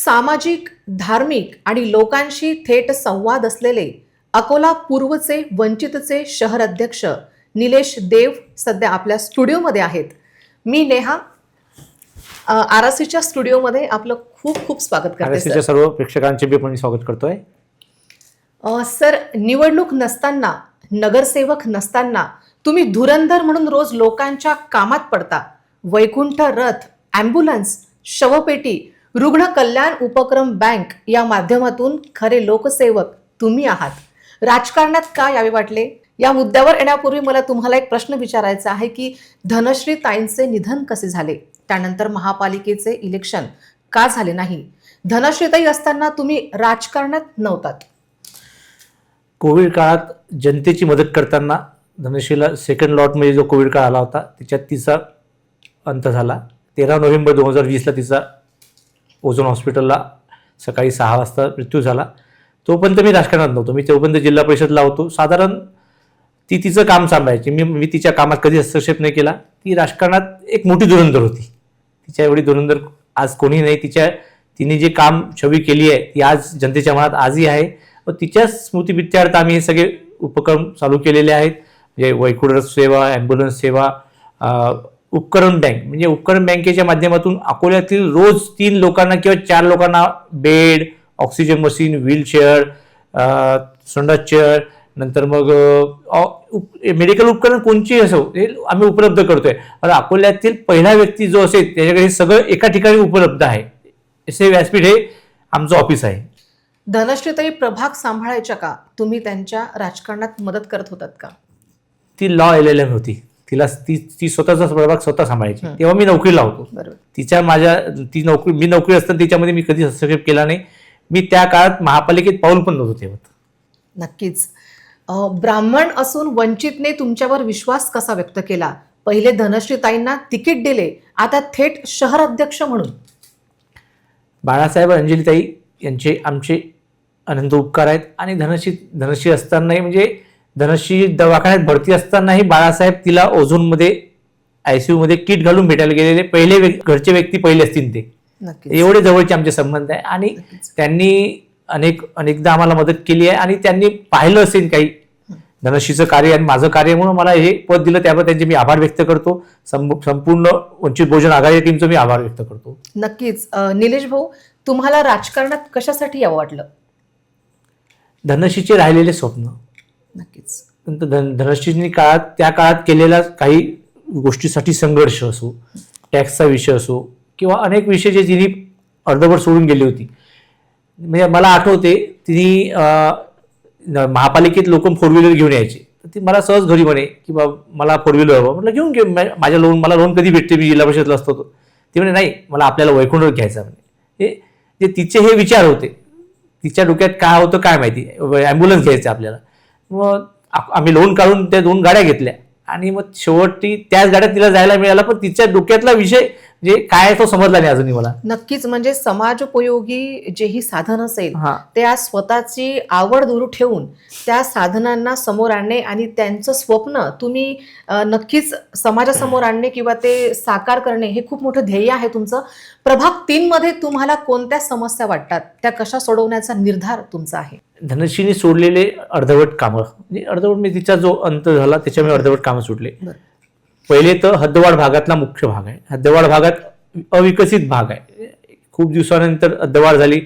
सामाजिक, धार्मिक आणि लोकांशी थेट संवाद असलेले अकोला पूर्वचे वंचितचे शहर अध्यक्ष निलेश देव सध्या आपल्या स्टुडिओमध्ये आहेत. मी नेहा आरसीच्या स्टुडिओमध्ये आपलं खूप खूप स्वागत करते. आरसीच्या सर्व प्रेक्षकांचे मी पण स्वागत करतोय. सर, निवडणूक नसताना, नगरसेवक नसताना तुम्ही धुरंधर म्हणून रोज लोकांच्या कामात पडता. वैकुंठ रथ, ॲम्ब्युलन्स, शवपेटी, रुग्ण कल्याण उपक्रम बँक या माध्यमातून खरे लोकसेवक तुम्ही आहात. राजकारणात का यावे वाटले? या मुद्द्यावर येण्यापूर्वी मला तुम्हाला एक प्रश्न विचारायचा आहे की धनश्री ताईंचे निधन कसे झाले? त्यानंतर महापालिकेचे इलेक्शन का झाले नाही? धनश्रीताई असताना तुम्ही राजकारणात नव्हतात. कोविड काळात जनतेची मदत करताना धनश्रीला सेकंड लॉटमध्ये जो कोविड काळ आला होता त्याच्यात तिचा अंत झाला. 13 नोव्हेंबर 2020ला तिचा ओझोन हॉस्पिटलला सकाळी 6 वाजता मृत्यू झाला. तोपर्यंत मी राजकारणात नव्हतो. मी तोपर्यंत जिल्हा परिषदला होतो. साधारण ती तिचं काम सांभाळायची. मी तिच्या कामात कधी हस्तक्षेप नाही केला. ती राजकारणात एक मोठी धुरंधर होती. तिच्या एवढी धुरंधर आज कोणी नाही. तिने जे काम छवी केली आहे ती आज जनतेच्या मनात आजही आहे. व तिच्या स्मृतिप्रित्यर्थ आम्ही हे सगळे उपक्रम चालू केलेले आहेत. म्हणजे वैकुंठ सेवा, ॲम्ब्युलन्स सेवा, उपकरण बँक, म्हणजे उपकरण बँकेच्या माध्यमातून अकोल्यातील रोज 3 लोकांना किंवा 4 लोकांना बेड, ऑक्सिजन मशीन, व्हीलचेअर, संडास चेअर, नंतर मग मेडिकल उपकरण कोणची असो हे आम्ही उपलब्ध करतोय. आणि अकोल्यातील पहिला व्यक्ती जो असेल त्याच्याकडे हे सगळं एका ठिकाणी उपलब्ध आहे. असे व्यासपीठ हे आमचं ऑफिस आहे. धनश्रीताई प्रभाग सांभाळायच्या का? तुम्ही त्यांच्या राजकारणात मदत करत होतात का? ती लॉ LLM होती. ती स्वतःचा प्रभाग स्वतः सांभाळायची. तेव्हा मी नोकरीला होतो. मी नोकरी असताना तिच्यामध्ये मी कधी हस्तक्षेप केला नाही. मी त्या काळात महापालिकेत पाऊल पण नव्हतो ठेवत. नक्कीच. ब्राह्मण असून वंचितने तुमच्यावर विश्वास कसा व्यक्त केला? पहिले धनश्रीताईंना तिकीट दिले, आता थेट शहर अध्यक्ष म्हणून. बाळासाहेब अंजलीताई यांचे आमचे अनंत उपकार आहेत. आणि धनश्री असतानाही, म्हणजे धनश्री दवाखान्यात भरती असतानाही बाळासाहेब तिला ओझोनमध्ये ICU मध्ये किट घालून भेटायला गेलेले पहिले घरचे व्यक्ती पहिले असतील ते. एवढे जवळचे आमचे संबंध आहे. आणि त्यांनी अनेकदा आम्हाला मदत केली आहे. आणि त्यांनी पाहिलं असेल काही धनश्रीचं कार्य आणि माझं कार्य, म्हणून मला हे पद दिलं. त्याबद्दल त्यांचे मी आभार व्यक्त करतो. संपूर्ण वंचित बहुजन आघाडी टीमचं मी आभार व्यक्त करतो. नक्कीच. निलेश भाऊ, तुम्हाला राजकारणात कशासाठी यावं वाटलं? धनश्रीचे राहिलेले स्वप्न. नक्कीच. धनश्रींनी त्या काळात केलेला काही गोष्टीसाठी संघर्ष असो, टॅक्सचा विषय असो, किंवा अनेक विषय जे तिने अर्धवट सोडून गेली होती. म्हणजे मला आठवते तिने महापालिकेत लोक 4 व्हीलर घेऊन यायचे. तर ती मला सहज घरी म्हणे की बाबा मला 4 व्हीलर हवं. म्हटलं घेऊन घे, मला लोन कधी भेटते, मी जिल्हा परिषदला असतो. ती म्हणे नाही, मला आपल्याला वैकुंठ घ्यायचा. म्हणे जे तिचे हे विचार होते. तिच्या डोक्यात काय होतं काय माहिती. ॲम्ब्युलन्स घ्यायचं आपल्याला. मग आम्ही लोन काढून त्या 2 गाड्या घेतल्या. आणि मग शेवटी त्याच गाड्यात तिला जायला मिळाला. पण तिच्या डोक्यातला विषय जे काय तो समजला नाही अजूनही मला. नक्कीच. म्हणजे समाजोपयोगी जेही साधन असेल ते आज स्वतःची आवड दूर ठेवून त्या साधनांना समोर आणणे आणि त्यांचं स्वप्न तुम्ही नक्कीच समाजासमोर आणणे किंवा ते साकार करणे हे खूप मोठं ध्येय आहे तुमचं. प्रभाग 3 मध्ये तुम्हाला कोणत्या समस्या वाटतात? त्या कशा सोडवण्याचा निर्धार तुमचा आहे? धनश्रीने सोडलेले अर्धवट कामं, म्हणजे अर्धवट म्हणजे तिचा जो अंत झाला त्याच्यामुळे अर्धवट कामं सुटले. पहिले तर हद्दवाढ भागातला मुख्य भाग आहे. हद्दवाढ भागात अविकसित भाग आहे. खूप दिवसानंतर हद्दवाढ झाली.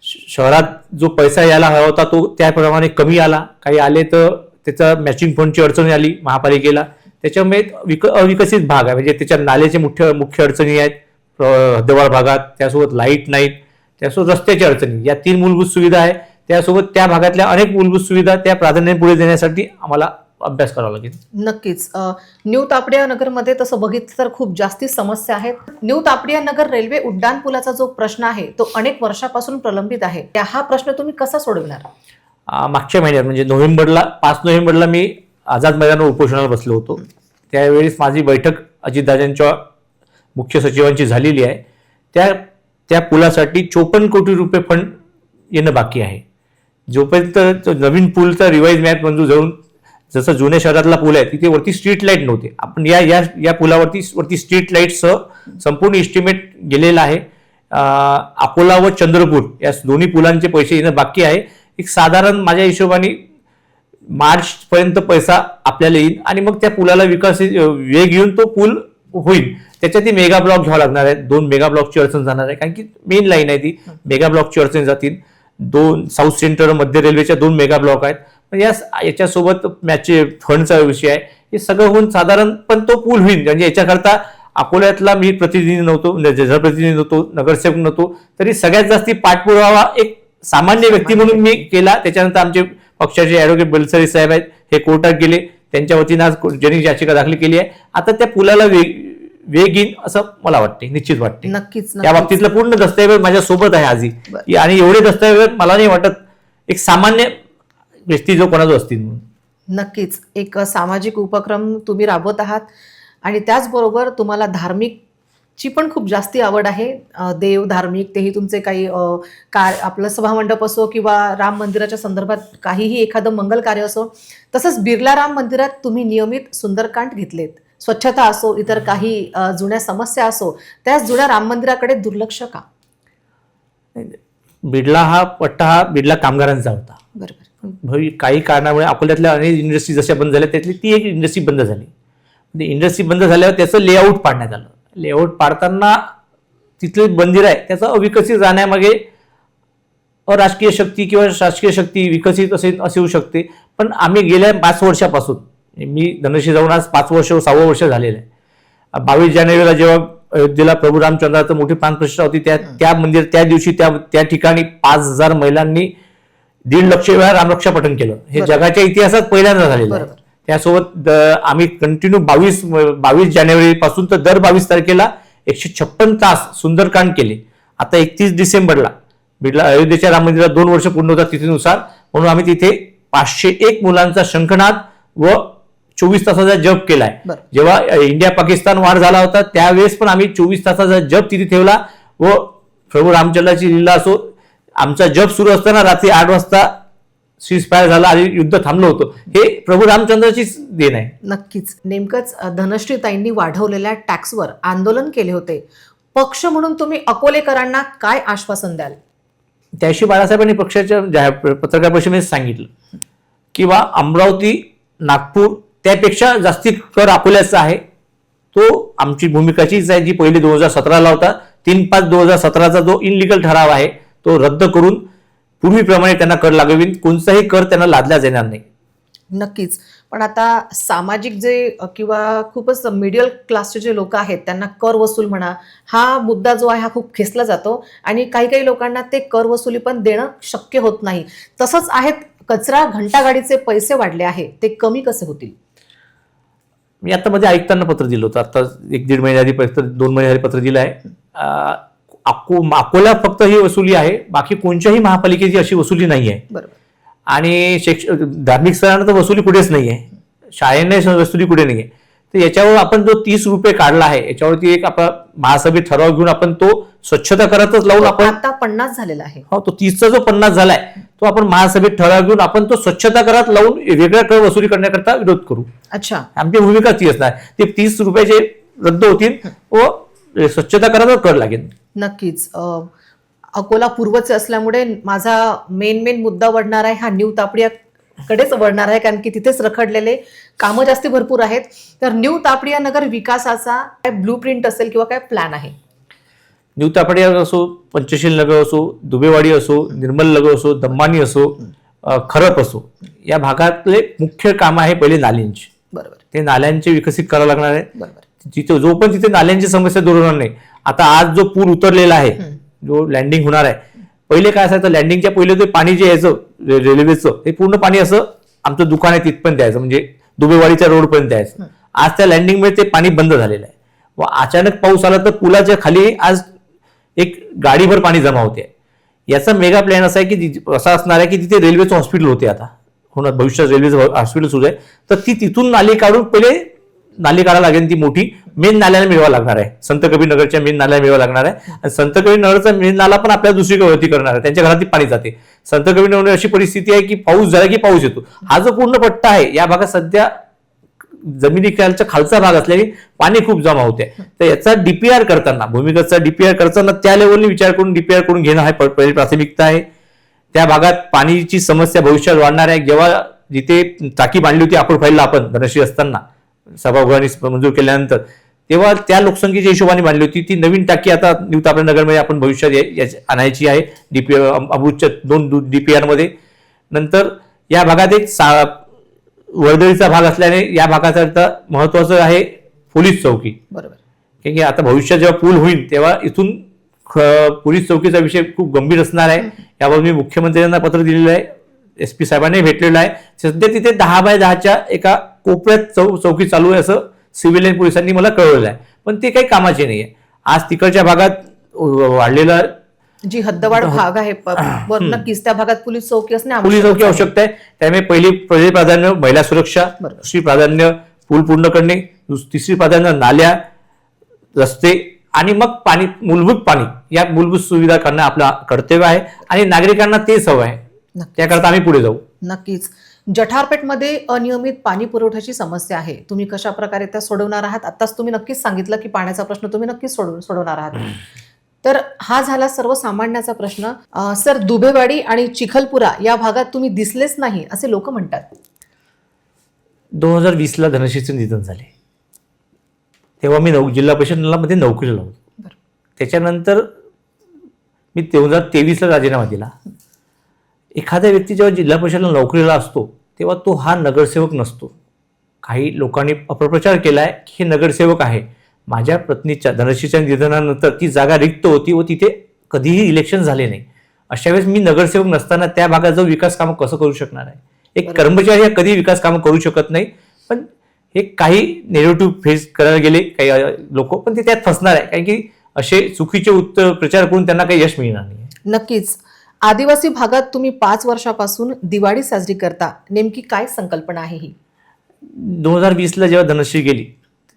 शहरात जो पैसा यायला हवा होता तो त्याप्रमाणे कमी आला. काही आले तर त्याचा मॅचिंग फंडची अडचणी आली महापालिकेला. त्याच्यामुळे अविकसित भाग आहे. म्हणजे त्याच्या नाल्याचे मुख्य अडचणी आहेत हद्दवाढ भागात. त्यासोबत लाईट नाहीत, त्यासोबत रस्त्याची अडचणी. या 3 मूलभूत सुविधा आहे. त्यासोबत त्या भागातल्या अनेक मूलभूत सुविधा त्या प्राधान्याने पुढे देण्यासाठी आम्हाला अभ्यास करावा लागेल. नक्कीच. न्यू तापडिया नगरमध्ये तसं बघितलं तर खूप जास्ती समस्या आहेत. न्यू तापडिया नगर रेल्वे उड्डाणपुलाचा जो प्रश्न आहे तो अनेक वर्षापासून प्रलंबित आहे. हा प्रश्न तुम्ही कसा सोडवणार? मागच्या महिन्यात म्हणजे 5 नोव्हेंबरला मी आझाद मैदानावर उपोषणाला बसलो होतो. त्यावेळेस माझी बैठक अजितदादांच्या मुख्य सचिवांची झालेली आहे. त्या पुलासाठी 54 कोटी रुपये फंड येणं बाकी आहे. जोपर्यंत नवीन पूलचा रिवाईज मॅप मंजूर जाऊन, जसं जुन्या शहरातला पूल आहे तिथे वरती स्ट्रीट लाईट नव्हते. आपण या पुलावरती स्ट्रीट लाईटसह संपूर्ण इस्टिमेट गेलेला आहे. अकोला व चंद्रपूर या दोन्ही पुलांचे पैसे येणं बाकी आहे. एक साधारण माझ्या हिशोबाने मार्च पर्यंत पैसा आपल्याला येईल आणि मग त्या पुलाला वेग येऊन तो पूल होईल. त्याच्यात मेगा ब्लॉक घ्यावा लागणार आहे. 2 मेगा ब्लॉकची अडचण जाणार आहे, कारण की मेन लाईन आहे ती. मेगा ब्लॉकची अडचण जातील. 2 साऊथ सेंटर मध्य रेल्वेच्या 2 मेगा ब्लॉक आहेत. याच्यासोबत मॅचे फंडचा विषय आहे. हे सगळं होऊन साधारण पण तो पूल होईल. म्हणजे याच्याकरता अकोल्यातला मी प्रतिनिधी नव्हतो, जनप्रतिनिधी नव्हतो, नगरसेवक नव्हतो, तरी सगळ्यात जास्ती पाठपुरावा एक सामान्य व्यक्ती म्हणून मी केला. त्याच्यानंतर आमचे पक्षाचे ॲडव्होकेट बलसरे साहेब आहेत, हे कोर्टात गेले. त्यांच्या वतीनं आज जनहित याचिका दाखल केली आहे. आता त्या पुलाला वेग येईल असं मला वाटते, निश्चित वाटते. नक्कीच. त्या बाबतीतलं पूर्ण दस्तऐवज माझ्या सोबत आहे आजही. आणि एवढे दस्तऐवज मला नाही वाटत एक सामान्य व्यक्ती जो कोणाजो असतील म्हणून. नक्कीच एक सामाजिक उपक्रम तुम्ही राबवत आहात आणि त्याचबरोबर तुम्हाला धार्मिकची पण खूप जास्ती आवड आहे. देव धार्मिक तेही तुमचे काही आपलं सभामंडप असो किंवा राम मंदिराच्या संदर्भात काहीही एखादं मंगल कार्य असो. तसंच बिर्ला राम मंदिरात तुम्ही नियमित सुंदरकांड घेतलेत. स्वच्छता असो, इतर काही जुन्या समस्या असो, त्याच जुन्या राम मंदिराकडे दुर्लक्ष का? बिर्ला बिर्ला कामगारांचा होता. बरोबर. काही कारणामुळे अकोल्यातल्या अनेक इंडस्ट्री जशा बंद झाल्या त्यातली ती एक इंडस्ट्री बंद झाली. इंडस्ट्री बंद झाल्यावर त्याचं लेआउट पाडण्यात आलं. लेआउट पाडताना तिथले मंदिर आहे त्याचं अविकसित जाण्यामागे अराजकीय शक्ती किंवा शासकीय शक्ती विकसित असू शकते. पण आम्ही गेल्या 5 वर्षापासून, मी धनुष्य जाऊन आज 5 वर्ष 6वं वर्ष झालेलं आहे. 22 जानेवारीला जेव्हा अयोध्येला प्रभू रामचंद्राचं मोठी प्राणप्रतिष्ठा होती त्या मंदिर त्या दिवशी त्या ठिकाणी 5000 महिलांनी 1.5 लक्ष वेळा रामरक्षा पठण केलं. हे जगाच्या इतिहासात पहिल्यांदा झालेलं आहे. त्यासोबत आम्ही कंटिन्यू 22 जानेवारी पासून तर दर 22 तारखेला 156 तास सुंदरकांड केले. आता 31 डिसेंबरला बिर्ला अयोध्येच्या राम मंदिरात 2 वर्ष पूर्ण होतात तिथीनुसार, म्हणून आम्ही तिथे 501 मुलांचा शंखनाद व 24 तासाचा जप केलाय. जेव्हा इंडिया पाकिस्तान वार झाला होता त्यावेळेस पण आम्ही 24 तासाचा जप तिथे ठेवला व प्रभू रामचंद्राची लीला असो. आमचा जप सुरू असताना रात्री 8 वाजता सीजफायर झाला आणि युद्ध थांबलं होतं. हे प्रभू रामचंद्राचीच देण आहे. नक्कीच. नेमकंच धनश्रीताईंनी वाढवलेल्या टॅक्सवर आंदोलन केले होते. पक्ष म्हणून तुम्ही अकोलेकरांना काय आश्वासन द्याल? त्याशी बाळासाहेबांनी पक्षाच्या पत्रकार परिषदेत सांगितलं की अमरावती नागपूर त्यापेक्षा जास्ती कर अकोल्याचा आहे. तो आमची भूमिकाचीच आहे जी पहिली 2017ला होता. 3/5/2017चा जो इनलिगल ठराव आहे तो रद्द करून पूर्वीप्रमाणे त्यांना कर लागवीन. कोणताही कर त्यांना लादला जाणार नाही. नक्कीच. पण आता सामाजिक जे किंवा खूपच मिडल क्लासचे जे लोक आहेत त्यांना कर वसूल म्हणा, हा मुद्दा जो आहे हा खूप खेचला जातो आणि काही लोकांना ते कर वसुली पण देणं शक्य होत नाही. तसंच आहेत कचरा घंटागाडीचे पैसे वाढले आहे, ते कमी कसे होतील? मी आता मध्ये आयुक्तांना पत्र दिलं होतं. आता 1-1.5 महिने आधी 2 महिने आधी पत्र दिलं आहे. अकोला फक्त ही वसुली आहे, बाकी कोणत्याही महापालिकेची अशी वसुली नाही आहे. बरोबर. आणि धार्मिक स्थळांना तर वसुली कुठेच नाही आहे, शाळेने वसुली कुठे नाही आहे. तर याच्यावर आपण जो 30 रुपये काढला आहे याच्यावरती एक आपला महासभेत ठराव घेऊन आपण तो स्वच्छता करतच लावून आपण आता 50 झालेला आहे. हो, तो 30चा जो 50 झालाय तो आपण महासभेत ठराव घेऊन आपण तो स्वच्छता करात लावून वेगळ्या कर वसुली करण्याकरता विरोध करू. अच्छा. आमची भूमिका ती असणार. ते 30 रुपयाचे रद्द होतील व स्वच्छता करायला कर लागेल. नक्कीच. अकोला पूर्वचे असल्यामुळे माझा मेन मुद्दा वळणार आहे हा न्यू तापडियाकडेच वळणार आहे, कारण की तिथेच रखडलेले कामं जास्ती भरपूर आहेत. तर न्यू तापडिया नगर विकासाचा काय ब्लू प्रिंट असेल किंवा काय प्लॅन आहे? न्यू तापडिया असो, पंचशील नगर असो, दुबेवाडी असो, निर्मल नगर असो, दम्मानी असो, खरप असो, या भागातले मुख्य काम आहे पहिले नाल्यांची. बरोबर. ते नाल्यांचे विकसित करावं लागणार आहे. बरोबर. जिथे जो पण तिथे नाल्यांची समस्या दूर होणार नाही. आता आज जो पूल उतरलेला आहे, जो लँडिंग होणार आहे, पहिले काय असायचं, लँडिंगच्या पहिले ते पाणी जे यायचं रेल्वेचं ते पूर्ण पाणी असं आमचं दुकान आहे तिथपर्यंत यायचं, म्हणजे दुबेवाडीच्या रोड पर्यंत यायचं. आज त्या लँडिंगमुळे ते पाणी बंद झालेलं आहे व अचानक पाऊस आला तर पुलाच्या खाली आज एक गाडीभर पाणी जमा होते. याचा मेगा प्लॅन असा आहे की असा असणार आहे की तिथे रेल्वेचं हॉस्पिटल होते, आता होणार भविष्यात रेल्वेचं हॉस्पिटल सुरू आहे. तर ती तिथून नाली काढून पहिले नाली काढायला लागेल, ती मोठी मेन नाल्याला मिळवा लागणार आहे. संत कबीर नगरच्या मेन नाल्याला मिळवा लागणार आहे. आणि संत कबीर नगरचा मेन नाला पण आपल्याला दुसरीकडे वरती करणार आहे, त्यांच्या घरात पाणी जाते. संत कबीर नगर अशी परिस्थिती आहे की पाऊस झाला की पाऊस येतो. हा जो पूर्ण पट्टा आहे या भागात सध्या जमिनीखालचा खालचा भाग असल्याने पाणी खूप जमा होते. तर याचा डीपीआर करताना, भूमिगतचा डीपीआर करताना त्या लेवलने विचार करून डीपीआर करून घेणं हा पहिली प्राथमिकता आहे. त्या भागात पाणीची समस्या भविष्यात वाढणार आहे. जेव्हा जिथे टाकी बांधली होती अकोट फाईलला आपण धनश्री असताना सभागृहाने मंजूर केल्यानंतर, तेव्हा त्या लोकसंख्येच्या हिशोबाने बांधली होती. ती नवीन टाकी आता न्यू तापरे नगरमध्ये आपण भविष्यात आणायची आहे डीपीआर अमृतच्या 2 डीपीआर मध्ये. नंतर या भागात एक वर्दळीचा भाग असल्याने या भागाचा महत्वाचं आहे पोलीस चौकी. बरोबर. कारण की आता भविष्यात जेव्हा पूल होईल तेव्हा इथून पोलीस चौकीचा विषय खूप गंभीर असणार आहे. यावर मी मुख्यमंत्र्यांना पत्र दिलेलं आहे, SP साहेबांनी भेटलेलं आहे. सध्या तिथे 10 बाय 10च्या एका कोपऱ्यात चौकी चालू आहे असं सिव्हिलियन पोलिसांनी मला कळवलं आहे, पण ते काही कामाचे नाहीये. आज तिकडच्या भागात वाढलेला जी हद्दवाढ भाग आहे नक्कीच त्या भागात पोलीस चौकी असणे पोलीस चौकी आवश्यकता आहे. त्यामुळे पहिली प्राधान्य महिला सुरक्षा, दुसरी प्राधान्य पूल पूर्ण करणे, तिसरी प्राधान्य नाल्या, रस्ते आणि मग पाणी, मूलभूत पाणी, या मूलभूत सुविधा करणं आपलं कर्तव्य आहे आणि नागरिकांना तेच हवं आहे. त्याकरता आम्ही पुढे जाऊ. नक्कीच. जठारपेठमध्ये अनियमित पाणी पुरवठ्याची समस्या आहे, तुम्ही कशा प्रकारे त्या सोडवणार आहात? आताच तुम्ही नक्कीच सांगितलं की पाण्याचा प्रश्न तुम्ही नक्कीच सोडवणार आहात. तर हा झाला सर्वसामान्याचा प्रश्न. सर, दुबेवाडी आणि चिखलपुरा या भागात तुम्ही दिसलेच नाही असे लोक म्हणतात. 2020ला धनश्रीचे निधन झाले तेव्हा मी जिल्हा परिषदमध्ये नोकरीला लागलो. त्याच्यानंतर मी 2023ला राजीनामा दिला. एखाद्या व्यक्ती जेव्हा जिल्हा परिषदेला नोकरीला असतो तेव्हा तो हा नगरसेवक नसतो. काही लोकांनी अपप्रचार केलाय की हे नगरसेवक आहे. माझ्या पत्नीच्या धनश्रीच्या निधनानंतर ती जागा रिक्त होती व तिथे कधीही इलेक्शन झाले नाही. अशा वेळेस मी नगरसेवक नसताना त्या भागात जाऊन विकास कामं कसं करू शकणार आहे? एक कर्मचारी कधी विकास कामं करू शकत नाही. पण हे काही नेगेटिव्ह फेस करायला गेले काही लोक, पण ते त्यात फसणार आहे, कारण की असे चुकीचे उत्तर प्रचार करून त्यांना काही यश मिळणार नाही. नक्कीच. आदिवासी भागात तुम्ही 5 वर्षापासून दिवाळी साजरी करता, नेमकी काय संकल्पना आहे ही? 2020ला जेव्हा धनश्री गेली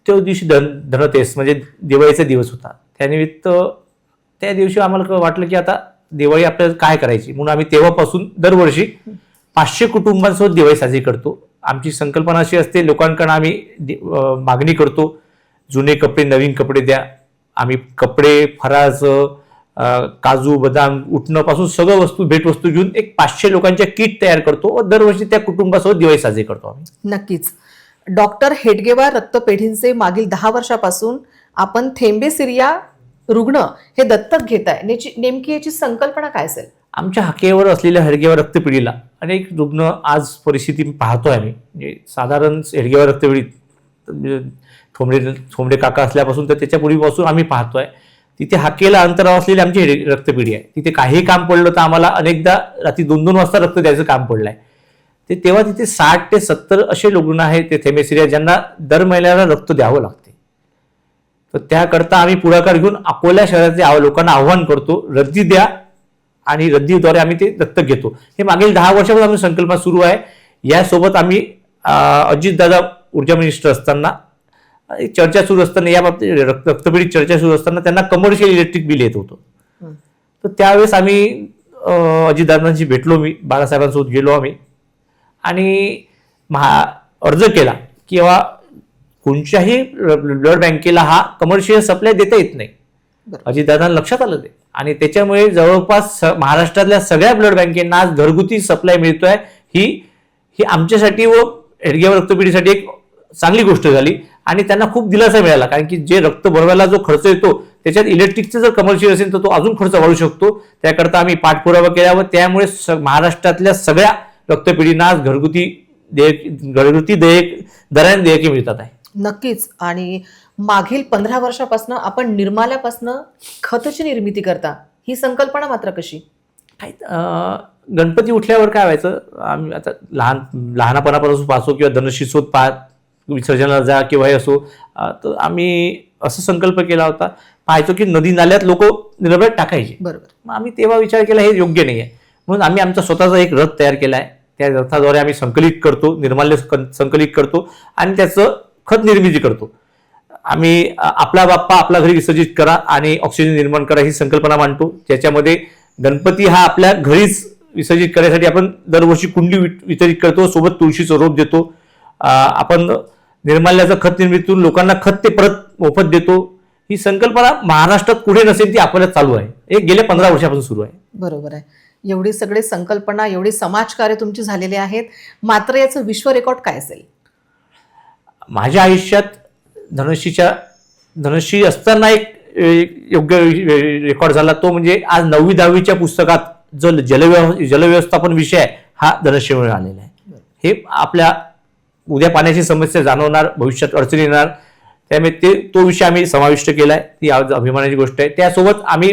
त्या दिवशी धनतेरस म्हणजे दिवाळीचा दिवस होता. त्यानिमित्त त्या दिवशी आम्हाला वाटलं की आता दिवाळी आपल्याला काय करायची, म्हणून आम्ही तेव्हापासून दरवर्षी 500 कुटुंबांसोबत दिवाळी साजरी करतो. आमची संकल्पना अशी असते, लोकांकडून आम्ही मागणी करतो, जुने कपडे नवीन कपडे द्या. आम्ही कपडे, फराळाचं, काजू बदाम उठणंपासून सगळं वस्तू भेटवस्तू घेऊन एक 500 लोकांच्या किट तयार करतो व दरवर्षी त्या कुटुंबासोबत दिवाळी साजरी करतो आम्ही. नक्कीच. डॉक्टर हेडगेवार रक्तपेढींचे मागील 10 वर्षापासून आपण थेंबेसिरिया रुग्ण हे दत्तक घेताय, नेमकी याची संकल्पना काय असेल? आमच्या हाकेवर असलेल्या हेडगेवार रक्तपेढीला अनेक रुग्ण आज परिस्थिती पाहतोय आम्ही. म्हणजे साधारण हेडगेवार रक्तपेढी थोंबडे काका असल्यापासून तर त्याच्या पूर्वीपासून आम्ही पाहतोय. तिथे हाकेला अंतरावर असलेली आमची रक्तपेढी आहे. तिथे काही काम पडलं तर आम्हाला अनेकदा रात्री 2-2 वाजता रक्त द्यायचं काम पडलंय. तेव्हा तिथे 60 ते 70 असे रुग्ण आहेत ते थेमेसिरिया ज्यांना दर महिन्याला रक्त द्यावं लागते. तर त्याकरता आम्ही पुढाकार घेऊन अकोला शहरातल्या लोकांना आव्हान करतो, रद्दी द्या, आणि रद्दीद्वारे आम्ही ते दत्तक घेतो. हे मागील 10 वर्षापासून आम्ही संकल्पना सुरू आहे. यासोबत आम्ही अजितदादा ऊर्जा मिनिस्टर असताना चर्चा सुरू असताना या बाबतीत रक्तपेढी चर्चा सुरू असताना त्यांना कमर्शियल इलेक्ट्रिक बिल येत होतं. तर त्यावेळेस आम्ही अजितदादांशी भेटलो, मी बाळासाहेबांसोबत गेलो आम्ही आणि अर्ज केला की बाबा कोणत्याही ब्लड बँकेला हा कमर्शियल सप्लाय देता येत नाही. अजितदादांना लक्षात आलं ते, आणि त्याच्यामुळे जवळपास महाराष्ट्रातल्या सगळ्या ब्लड बँकेंना आज घरगुती सप्लाय मिळतोय. ही आमच्यासाठी व हेडगेवार रक्तपेढीसाठी एक चांगली गोष्ट झाली आणि त्यांना खूप दिलासा मिळाला, कारण की जे रक्त भरवायला जो खर्च येतो त्याच्यात इलेक्ट्रिकचं जर कमर्शियल असेल तर तो अजून खर्च वाढू शकतो. त्याकरता आम्ही पाठपुरावा केला व त्यामुळे महाराष्ट्रातल्या सगळ्या रक्तपेढींना आज घरगुती दराने देयके मिळतात आहे. नक्कीच. आणि मागील 15 वर्षापासून आपण निर्माल्यापासून खताची निर्मिती करता, ही संकल्पना मात्र कशी? गणपती उठल्यावर काय व्हायचं, आम्ही आता लहानपणापासून पाहतो किंवा धनशीसोत विसर्जनाला जा किंवा हे असो, तर आम्ही असं संकल्प केला होता, पाहायचो की नदी नाल्यात लोक निर्भय टाकायचे. बरोबर. मग आम्ही तेव्हा विचार केला हे योग्य नाही आहे, म्हणून आम्ही आमचा स्वतःचा एक रथ तयार केला आहे. त्या रथाद्वारे आम्ही संकलित करतो, निर्माल्य संकलित करतो आणि त्याचं खत निर्मिती करतो. आम्ही आपला बाप्पा आपल्या घरी विसर्जित करा आणि ऑक्सिजन निर्माण करा ही संकल्पना मांडतो. ज्याच्यामध्ये गणपती हा आपल्या घरीच विसर्जित करण्यासाठी आपण दरवर्षी कुंडी वितरित करतो, सोबत तुळशीचं रोप देतो. आपण निर्माल्याचं खत निर्मितीतून लोकांना खत ते परत मोफत देतो, ही संकल्पना महाराष्ट्रात कुठे नसेल ती आपल्याला चालू आहे. हे गेल्या 15 वर्षापासून सुरू आहे. बरोबर आहे. एवढी सगळी संकल्पना, एवढी समाजकार्य तुमची झालेली आहेत, मात्र याचं विश्व रेकॉर्ड काय असेल? माझ्या आयुष्यात धनश्री असताना एक योग्य रेकॉर्ड झाला, तो म्हणजे आज 9वी 10वीच्या पुस्तकात जो जलव्यवस्थापन विषय आहे हा धनश्रीमुळे आलेला आहे. हे आपल्या उद्या पाण्याची समस्या जाणवणार, भविष्यात अडचणी येणार, त्यामुळे तो विषय आम्ही समाविष्ट केलाय. ती आज अभिमानाची गोष्ट आहे. त्यासोबत आम्ही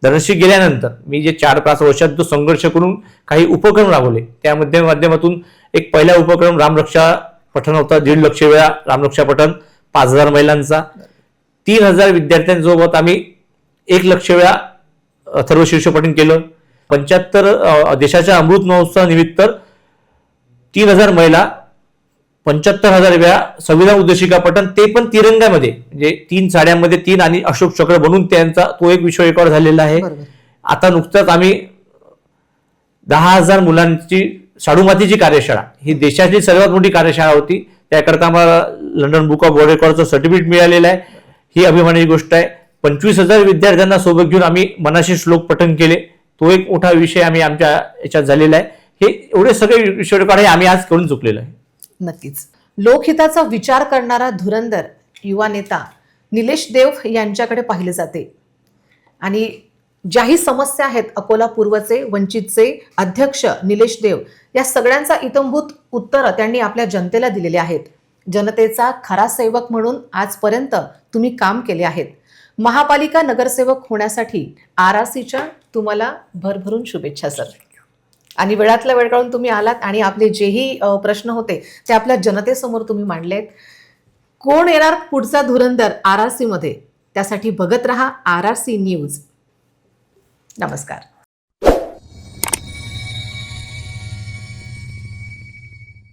धनश्री गेल्यानंतर मी जे 4-5 वर्षात जो संघर्ष करून काही उपक्रम राबवले, त्या माध्यमातून एक पहिला उपक्रम रामरक्षा पठण होता. 1.5 लक्ष वेळा रामरक्षा पठण, 5,000 महिलांचा, 3,000 विद्यार्थ्यांसोबत आम्ही 1 लक्ष वेळा अथर्व शीर्ष पठण केलं. 75 देशाच्या अमृत महोत्सवानिमित्त 3,000 महिला 75,000 वेळा संविधान उद्देशिका पठण, ते पण तिरंगामध्ये, म्हणजे 3 साड्यांमध्ये 3 आणि अशोक चक्र बनवून त्यांचा तो एक विश्व रेकॉर्ड झालेला आहे. आता नुकताच आम्ही 10,000 मुलांची शाडूमातीची कार्यशाळा, ही देशातली सर्वात मोठी कार्यशाळा होती, त्याकरता आम्हाला लंडन बुक ऑफ वर्ल्ड रेकॉर्डचं सर्टिफिकेट मिळालेलं आहे. ही अभिमानाची गोष्ट आहे. 25,000 विद्यार्थ्यांना सोबत घेऊन आम्ही मनाशी श्लोक पठण केले, तो एक मोठा विषय आम्ही आमच्या याच्यात झालेला आहे. हे एवढे सगळे विश्व रेकॉर्ड हे आम्ही आज करून चुकलेलो आहे. नक्कीच. लोकहिताचा विचार करणारा धुरंधर युवा नेता निलेश देव यांच्याकडे पाहिले जाते आणि ज्याही समस्या आहेत, अकोला पूर्वचे वंचितचे अध्यक्ष निलेश देव, या सगळ्यांचा इतंभूत उत्तर त्यांनी आपल्या जनतेला दिलेले आहेत. जनतेचा खरा सेवक म्हणून आजपर्यंत तुम्ही काम केले आहेत. महापालिका नगरसेवक होण्यासाठी RRCच्या तुम्हाला भरभरून शुभेच्छा सर. आणि वेळातला वेळ काढून तुम्ही आलात आणि आपले जेही प्रश्न होते ते आपल्या जनतेसमोर तुम्ही मांडलेत. कोण येणार पुढचा धुरंधर RRC मध्ये, त्यासाठी बघत रहा RRC न्यूज. नमस्कार.